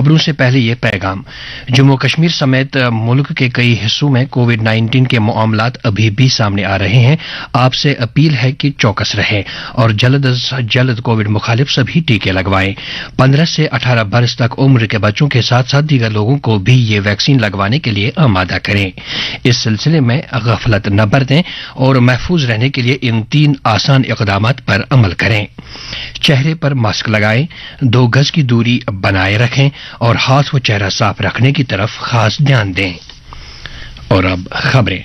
खबरों से पहले ये पैगाम। जम्मू कश्मीर समेत मुल्क के कई हिस्सों में कोविड-19 के मामलात अभी भी सामने आ रहे हैं। आपसे अपील है कि चौकस रहें और जल्द से जल्द कोविड मुखालिफ सभी टीके लगवाएं। 15 से 18 बरस तक उम्र के बच्चों के साथ साथ दीगर लोगों को भी ये वैक्सीन लगवाने के लिए आमादा करें। इस सिलसिले में गफलत न बरतें और महफूज रहने के लिए इन 3 आसान इक़दामात पर अमल करें। चेहरे पर मास्क लगाएं, 2 गज की दूरी बनाए रखें और हाथ व चेहरा साफ रखने की तरफ खास ध्यान दें। और अब खबरें।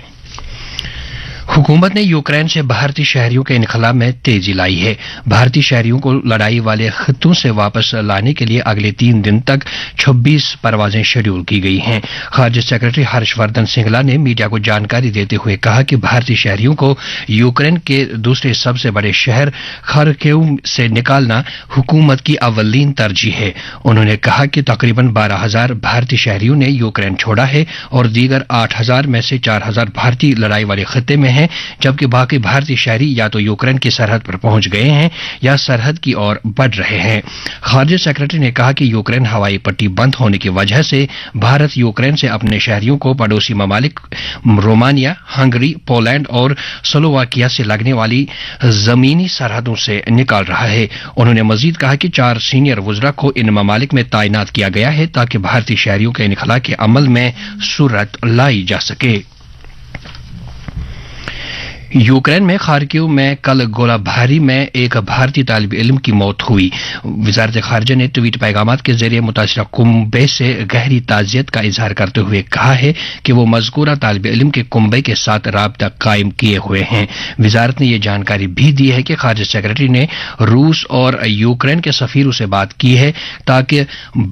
हुकूमत ने यूक्रेन से भारतीय शहरियों के इनखला में तेजी लाई है। भारतीय शहरियों को लड़ाई वाले खित्तों से वापस लाने के लिए अगले 3 दिन तक 26 परवाजें शेड्यूल की गई हैं। खारजा सेक्रेटरी हर्षवर्धन श्रृंगला ने मीडिया को जानकारी देते हुए कहा कि भारतीय शहरियों को यूक्रेन के दूसरे सबसे बड़े शहर खार्किव से निकालना हुकूमत की अव्वलीन तरजीह है। उन्होंने कहा कि तकरीबन 12,000 भारतीय शहरियों ने यूक्रेन छोड़ा है और दीगर 8,000 में से 4,000 भारतीय लड़ाई वाले खित्ते में हैं, जबकि बाकी भारतीय शहरी या तो यूक्रेन की सरहद पर पहुंच गए हैं या सरहद की ओर बढ़ रहे हैं। खारजा सेक्रेटरी ने कहा कि यूक्रेन हवाई पट्टी बंद होने की वजह से भारत यूक्रेन से अपने शहरियों को पड़ोसी ममालिक रोमानिया, हंगरी, पोलैंड और स्लोवाकिया से लगने वाली जमीनी सरहदों से निकाल रहा है। उन्होंने मजीद कहा कि 4 सीनियर वुज़रा को इन ममालिक में तैनात किया गया है ताकि भारतीय शहरियों के इनखला के अमल में सूरत लाई जा सके। यूक्रेन में खार्किव में कल गोलाबारी में एक भारतीय तालिब इल्म की मौत हुई। वजारत खारजा ने ट्वीट पैगामात के जरिए मुतासिरा कुंबे से गहरी ताज़ियत का इजहार करते हुए कहा है कि वो मज़कूरा तालिब इल्म के कुंबे के साथ राब्ता कायम किए हुए हैं। वजारत ने यह जानकारी भी दी है कि खारजा सेक्रेटरी ने रूस और यूक्रेन के सफीरों से बात की है ताकि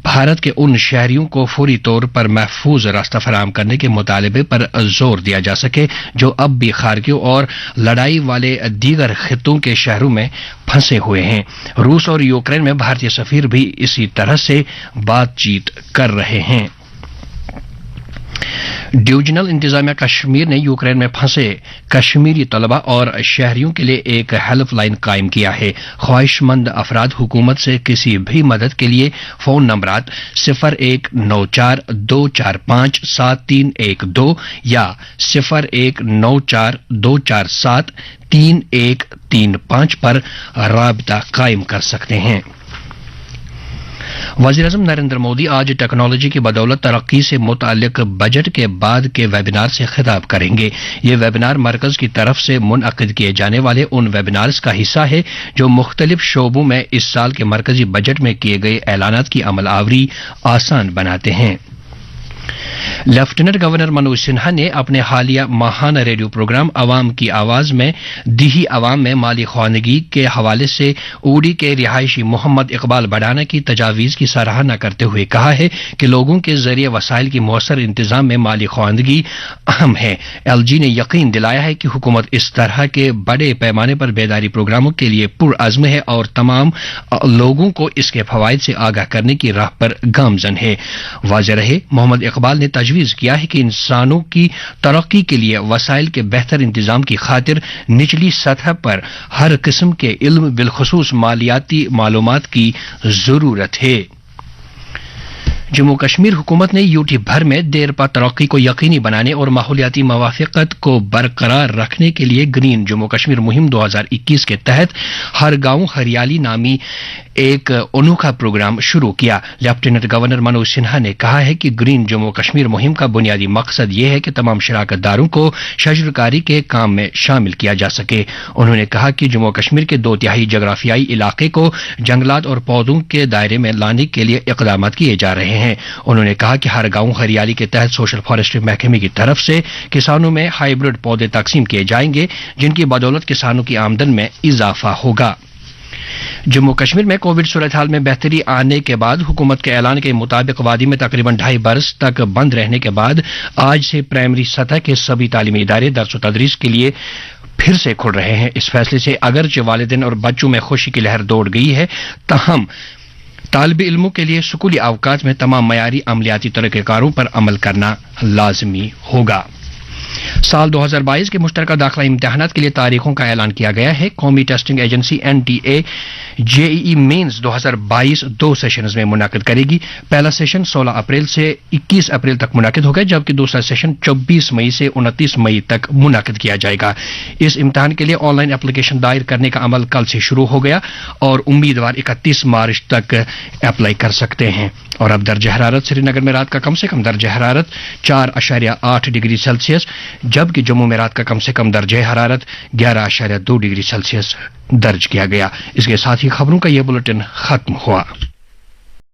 भारत के उन शहरियों को फौरी तौर पर महफूज रास्ता फराहम करने के मुतालबे पर जोर दिया जा सके जो अब भी खार्किव और लड़ाई वाले दीगर खित्तों के शहरों में फंसे हुए हैं। रूस और यूक्रेन में भारतीय सफीर भी इसी तरह से बातचीत कर रहे हैं। डिवीजनल इंतजामिया कश्मीर ने यूक्रेन में फंसे कश्मीरी तलबा और शहरियों के लिए एक हेल्पलाइन कायम किया है। ख्वाहिशमंद अफराद हुकूमत से किसी भी मदद के लिए फोन नंबरात 0194-245-7312 या 0194-247-3135 पर राबता कायम कर सकते हैं। वज़ीर-ए-आज़म नरेंद्र मोदी आज टेक्नोलॉजी की बदौलत तरक्की से मुताल्लिक बजट के बाद के वेबिनार से खिताब करेंगे। ये वेबिनार मरकज की तरफ से मुनअक़िद किए जाने वाले उन वेबिनार्स का हिस्सा है जो मुख्तलिफ शोबों में इस साल के मरकजी बजट में किए गए ऐलानात की अमल आवरी आसान बनाते हैं। लेफ्टिनेंट गवर्नर मनोज सिन्हा ने अपने हालिया माहाना रेडियो प्रोग्राम अवाम की आवाज में दिही अवाम में माली ख्वानगी के हवाले से उड़ी के रिहायशी मोहम्मद इकबाल बढ़ाना की तजावीज़ की सराहना करते हुए कहा है कि लोगों के जरिए वसाइल की मौसर इंतजाम में माली ख्वानगी अहम है। LG ने यकीन दिलाया है कि हुकूमत इस तरह के बड़े पैमाने पर बेदारी प्रोग्रामों के लिए पुरअज़्म है और तमाम लोगों को इसके फवाइद से आगाह करने की राह पर गामजन है। वाज़ेह रहे, मोहम्मद इकबाल ने तजवीज़ किया है कि इंसानों की तरक्की के लिए वसाइल के बेहतर इंतजाम की खातिर निचली सतह पर हर किस्म के इल्म बिलखुसूस मालियाती मालूमात की जरूरत है। जम्मू कश्मीर हुकूमत ने यूटी भर में देरपा तरक्की को यकीनी बनाने और माहौलियाती मवाफ़िक़त को बरकरार रखने के लिए ग्रीन जम्मू कश्मीर मुहिम 2021 के तहत हर गांव हरियाली नामी एक अनोखा प्रोग्राम शुरू किया। लेफ्टिनेंट गवर्नर मनोज सिन्हा ने कहा है कि ग्रीन जम्मू कश्मीर मुहिम का बुनियादी मकसद ये है कि तमाम शराकतदारों को शजरकारी के काम में शामिल किया जा सके। उन्होंने कहा कि जम्मू कश्मीर के 2/3 जगराफियाई इलाके को जंगलात और पौधों के दायरे में लाने के लिए इक़दाम किए जा रहे हैं। उन्होंने कहा कि हर गांव हरियाली के तहत सोशल फॉरेस्ट्री महकमे की तरफ से किसानों में हाइब्रिड पौधे तकसीम किए जाएंगे जिनकी बदौलत किसानों की आमदन में इजाफा होगा। जम्मू कश्मीर में कोविड सूरत हाल में बेहतरी आने के बाद हुकूमत के ऐलान के मुताबिक वादी में तकरीबन 2.5 बरस तक बंद रहने के बाद आज से प्राइमरी सतह के सभी तालीमी इदारे दर्स व तदरीस के लिए फिर से खुल रहे हैं। इस फैसले से अगरचे वालिदैन और बच्चों में खुशी की लहर दौड़ गई है, ताहम तालिब इल्मों के लिए स्कूली अवकात में तमाम मयारी अमलियाती तरीक़ेकारों पर अमल करना लाजमी होगा। साल 2022 के मुश्तरका दाखिला इम्तिहानात के लिए तारीखों का ऐलान किया गया है। कौमी testing agency NTA JEE Mains 2022 दो सेशंस में मुनाकिद करेगी। पहला सेशन 16 अप्रैल से 21 अप्रैल तक मुनाकिद होगा, जबकि दूसरा सेशन 24 मई से 29 मई तक मुनाकिद किया जाएगा। इस इम्तिहान के लिए ऑनलाइन एप्लीकेशन दायर करने का अमल कल से शुरू हो गया और उम्मीदवार 31 मार्च तक अप्लाई कर सकते हैं। और अब दर्ज हरारत श्रीनगर में रात का कम से कम दर्ज हरारत 4.8 डिग्री सेल्सियस, जबकि जम्मू में रात का कम से कम दर्ज हरारत 11.2 डिग्री सेल्सियस दर्ज किया गया। इसके साथ ही खबरों का यह बुलेटिन खत्म हुआ।